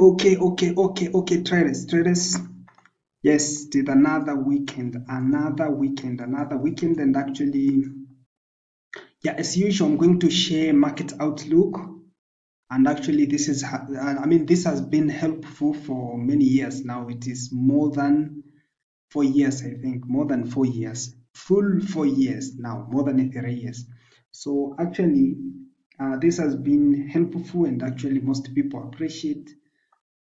Okay, traders. Yes, did another weekend, and actually, yeah, as usual, I'm going to share market outlook. And actually, this is, this has been helpful for many years now. It is more than 4 years, I think, more than 4 years, full 4 years now, more than 3 years. So actually, this has been helpful, and actually, most people appreciate.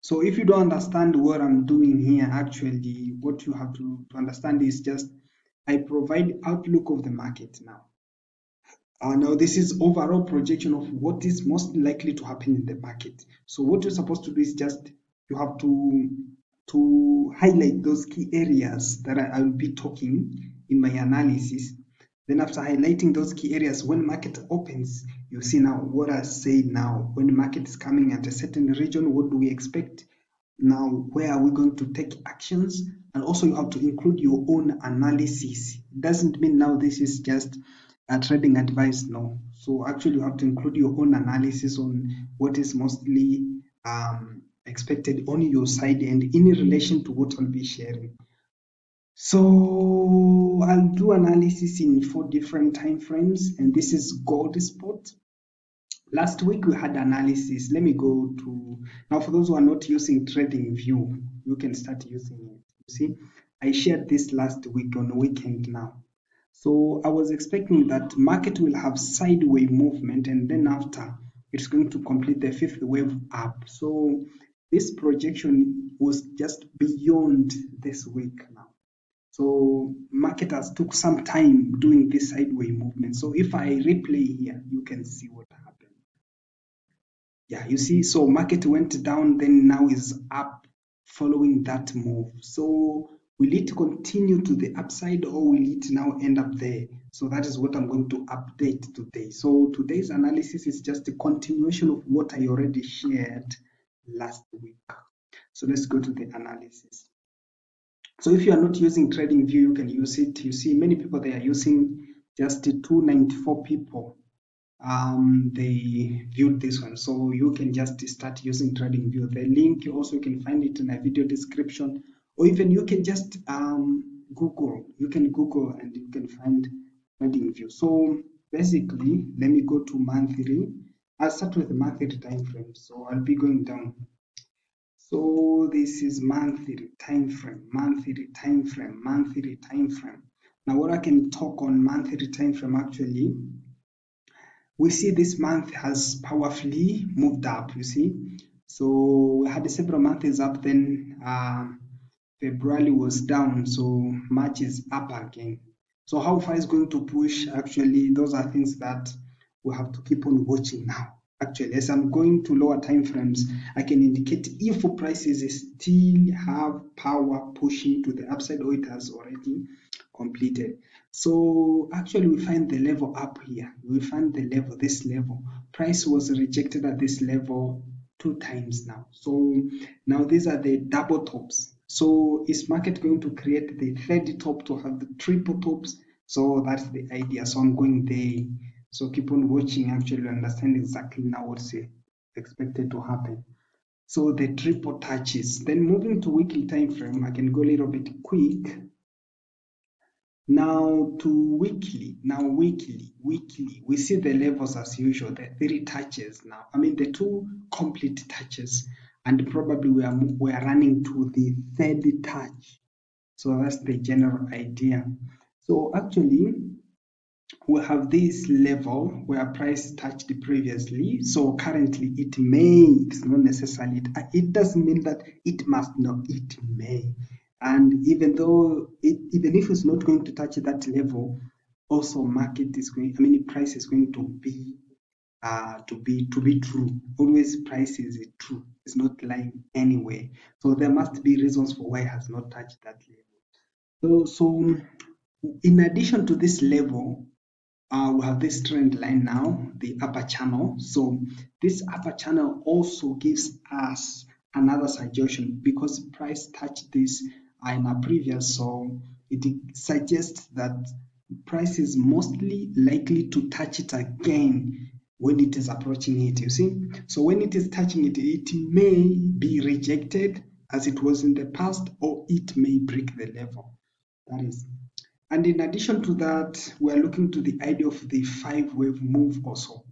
So if you don't understand what I'm doing here, actually, what you have to understand is just I provide outlook of the market now. Now this is overall projection of what is most likely to happen in the market. So what you're supposed to do is just you have to highlight those key areas that I will be talking in my analysis. Then after highlighting those key areas, when market opens, you see now what I say now. When the market is coming at a certain region, what do we expect? Now, where are we going to take actions? And also you have to include your own analysis. It doesn't mean now this is just a trading advice, no. So actually you have to include your own analysis on what is mostly expected on your side and in relation to what I'll be sharing. So I'll do analysis in 4 different time frames, and this is gold spot. Last week we had analysis. Let me go to, now for those who are not using trading view, you can start using it. You see, I shared this last week on the weekend now. So I was expecting that market will have sideways movement, and then after it's going to complete the 5th wave up. So this projection was just beyond this week now. So market has took some time doing this sideways movement. So if I replay here, you can see what happened. Yeah, you see, so market went down, then now is up following that move. So will it continue to the upside, or will it now end up there? So that is what I'm going to update today. So today's analysis is just a continuation of what I already shared last week. So let's go to the analysis. So if you are not using trading view, you can use it. You see many people, they are using just 294 people. They viewed this one, so you can just start using trading view. The link also you can find it in a video description, or even you can just Google. You can Google and you can find trading view. So basically, let me go to monthly. I'll start with the monthly time frame. So I'll be going down. So this is monthly time frame, monthly time frame, monthly time frame. Now what I can talk on monthly time frame, actually, we see this month has powerfully moved up, you see. So we had several months up, then February was down, so March is up again. So how far is going to push? Actually, those are things that we have to keep on watching now. Actually, as I'm going to lower time frames, I can indicate if prices still have power pushing to the upside, or it has already completed. So actually we find the level up here. We find the level, this level. Price was rejected at this level 2 times now. So now these are the double tops. So is market going to create the 3rd top to have the triple tops? So that's the idea. So I'm going there. So keep on watching, actually understand exactly now what's expected to happen. So the triple touches. Then moving to weekly time frame, I can go a little bit quick. Now to weekly, we see the levels as usual, the 3 touches now. The 2 complete touches, and probably we are running to the 3rd touch. So that's the general idea. So actually, we have this level where price touched previously. So currently it may, it's not necessarily, it doesn't mean that it must, no, it may. And even though, even if it's not going to touch that level, also market is going, price is going to be true. Always price is true. It's not lying anywhere. So there must be reasons for why it has not touched that level. So in addition to this level, we have this trend line now, the upper channel. So this upper channel also gives us another suggestion, because price touched this in a previous, so it suggests that price is mostly likely to touch it again when it is approaching it, you see. So when it is touching it, it may be rejected as it was in the past, or it may break the level. That is. And in addition to that, we are looking to the idea of the 5-wave move also.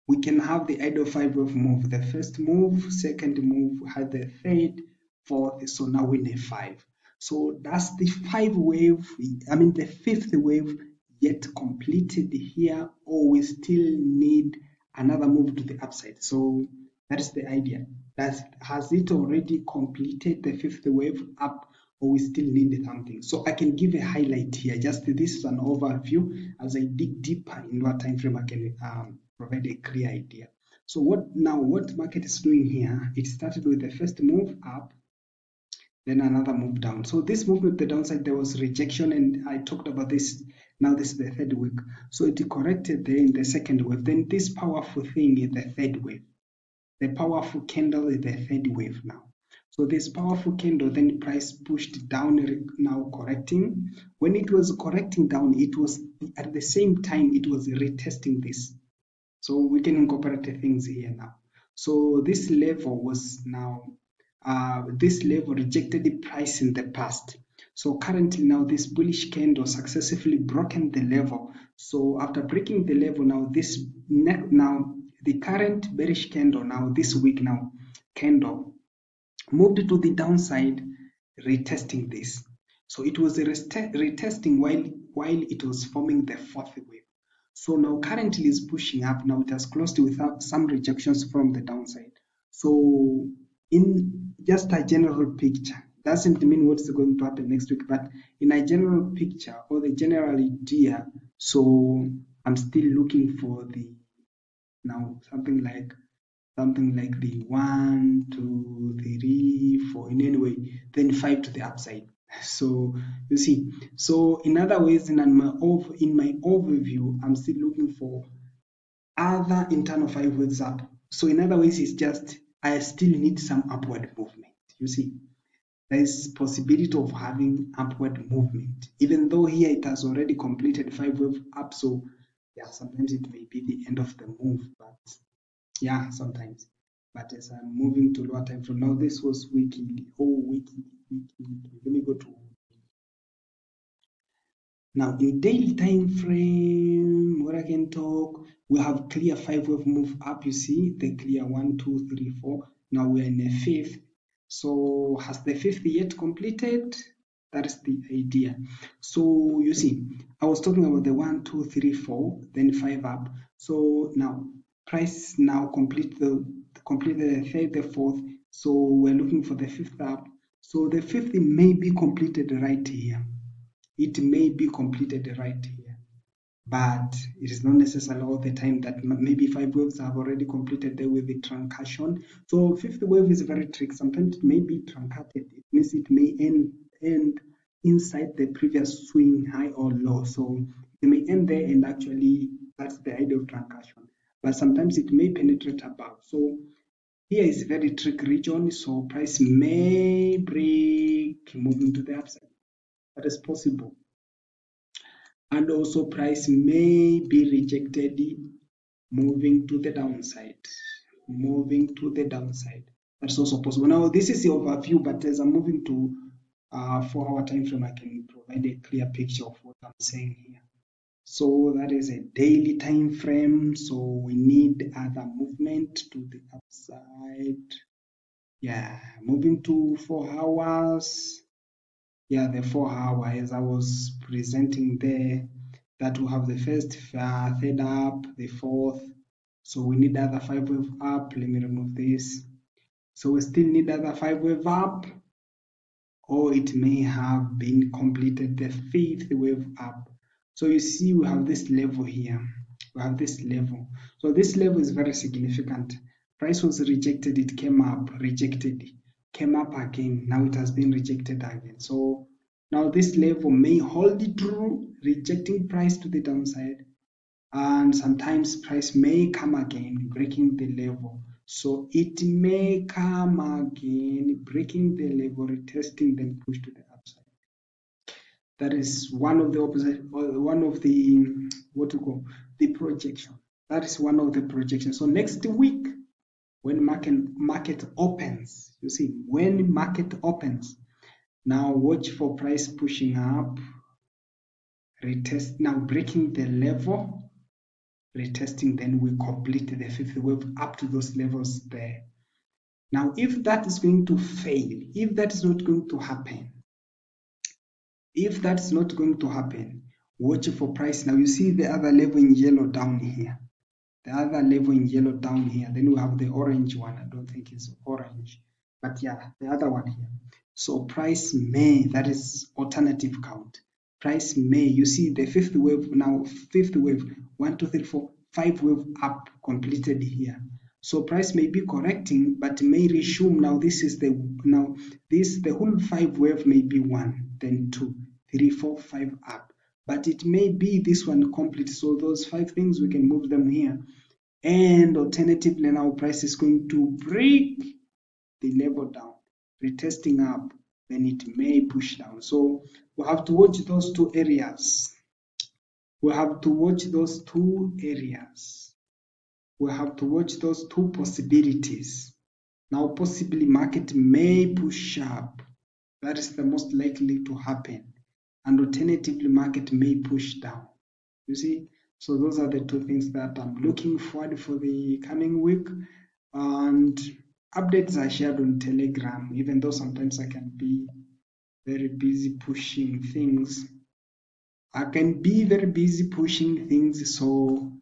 We can have the idea of 5-wave move. The first move, second move, had the third, fourth, so now we're in a 5. So that's the 5-wave, the 5th wave yet completed here, or we still need another move to the upside. So that is the idea. Has it already completed the 5th wave up, or we still need something? So I can give a highlight here. Just this is an overview. As I dig deeper in what time frame, I can provide a clear idea. So what market is doing here, it started with the first move up, then another move down. So this move with the downside, there was rejection, and I talked about this. Now this is the 3rd week. So it corrected there in the 2nd wave. Then this powerful thing is the 3rd wave. The powerful candle is the 3rd wave now. So this powerful candle, then price pushed down, now correcting. When it was correcting down, it was at the same time it was retesting this. So we can incorporate the things here now. So this level was now, this level rejected the price in the past. So currently now this bullish candle successfully broken the level. So after breaking the level, now the current bearish candle now this week now candle moved to the downside, retesting this. So it was retesting while it was forming the 4th wave. So now currently is pushing up. Now it has closed without some rejections from the downside. So in just a general picture, doesn't mean what's going to happen next week, but in a general picture or the general idea, so I'm still looking for the now something like the 1, 2, 3, 4 in any way, then 5 to the upside. So you see, so in other ways, in my overview, I'm still looking for other internal 5 waves up. So in other ways, it's just I still need some upward movement. You see, there is possibility of having upward movement, even though here it has already completed 5 wave up. So yeah, sometimes it may be the end of the move, but yeah, sometimes. But as I'm moving to lower time from now, this was weekly. Let me go to now in daily time frame where I can talk. We have clear 5-wave move up. You see the clear 1, 2, 3, 4. Now we are in a 5th. So has the 5th yet completed? That is the idea. So you see, I was talking about the 1, 2, 3, 4, then 5 up. So now price now complete the 3rd, the 4th. So we're looking for the 5th up. So the 5th may be completed right here. It may be completed right here, but it is not necessary all the time that maybe 5 waves have already completed there with the truncation. So 5th wave is very tricky. Sometimes it may be truncated. It means it may end inside the previous swing high or low. So it may end there, and actually that's the idea of truncation. But sometimes it may penetrate above. So here is very tricky region. So price may break moving to the upside. That is possible. And also price may be rejected moving to the downside. That's also possible. Now this is the overview, but as I'm moving to 4-hour time frame, I can provide a clear picture of what I'm saying here. So that is a daily time frame. So we need other movement to the upside. Yeah, moving to 4 hours. Yeah, the 4 hour, as I was presenting there, that will have the first, 3rd up, the 4th. So we need other 5 wave up. Let me remove this. So we still need other 5 wave up, or it may have been completed the 5th wave up. So you see, we have this level here. We have this level. So this level is very significant. Price was rejected, it came up, rejected, came up again. Now it has been rejected again. So now this level may hold it true, rejecting price to the downside. And sometimes price may come again, breaking the level. So it may come again, breaking the level, retesting, then push to the upside. That is one of the opposite, or one of the the projection. That is one of the projections. So next week, when market opens, you see, when market opens, now watch for price pushing up, retest, now breaking the level, retesting, then we complete the fifth wave up to those levels there. Now, if that is going to fail, if that is not going to happen, watch for price. Now you see the other level in yellow down here. The other level in yellow down here. Then we have the orange one. I don't think it's orange, but yeah, the other one here. So price may, that is alternative count. Price may, you see the fifth wave now, fifth wave, 1, 2, 3, 4, 5 wave up completed here. So price may be correcting, but may resume. Now this is the, now this, the whole 5 wave may be 1, then 2, 3, 4, 5 up. But it may be this one complete. So those 5 things, we can move them here. And alternatively, now price is going to break the level down, retesting up, then it may push down. So we have to watch those 2 areas. We have to watch those 2 areas. We have to watch those 2 possibilities. Now, possibly market may push up. That is the most likely to happen. And alternatively, market may push down. You see? So those are the 2 things that I'm looking forward for the coming week. And updates are shared on Telegram, even though sometimes I can be very busy pushing things. I can be very busy pushing things, so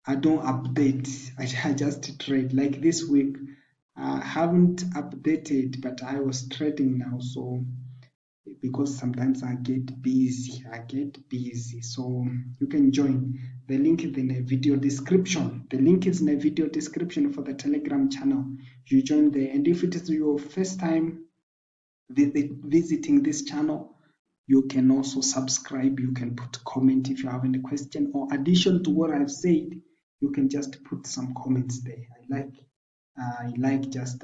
I don't update. I just trade. Like this week, I haven't updated, but I was trading now. So because sometimes I get busy, so you can join. The link is in a video description. The link is in a video description for the Telegram channel. You join there, and if it is your first time visiting this channel, you can also subscribe. You can put comment if you have any question or addition to what I've said. You can just put some comments there. I like just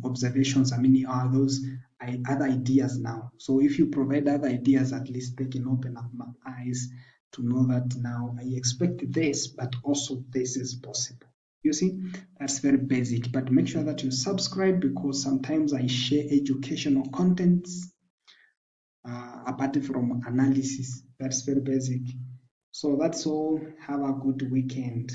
observations. I mean, are those other ideas now? So if you provide other ideas, at least they can open up my eyes to know that now I expect this, but also this is possible. You see, that's very basic. But make sure that you subscribe, because sometimes I share educational contents apart from analysis. That's very basic. So that's all. Have a good weekend.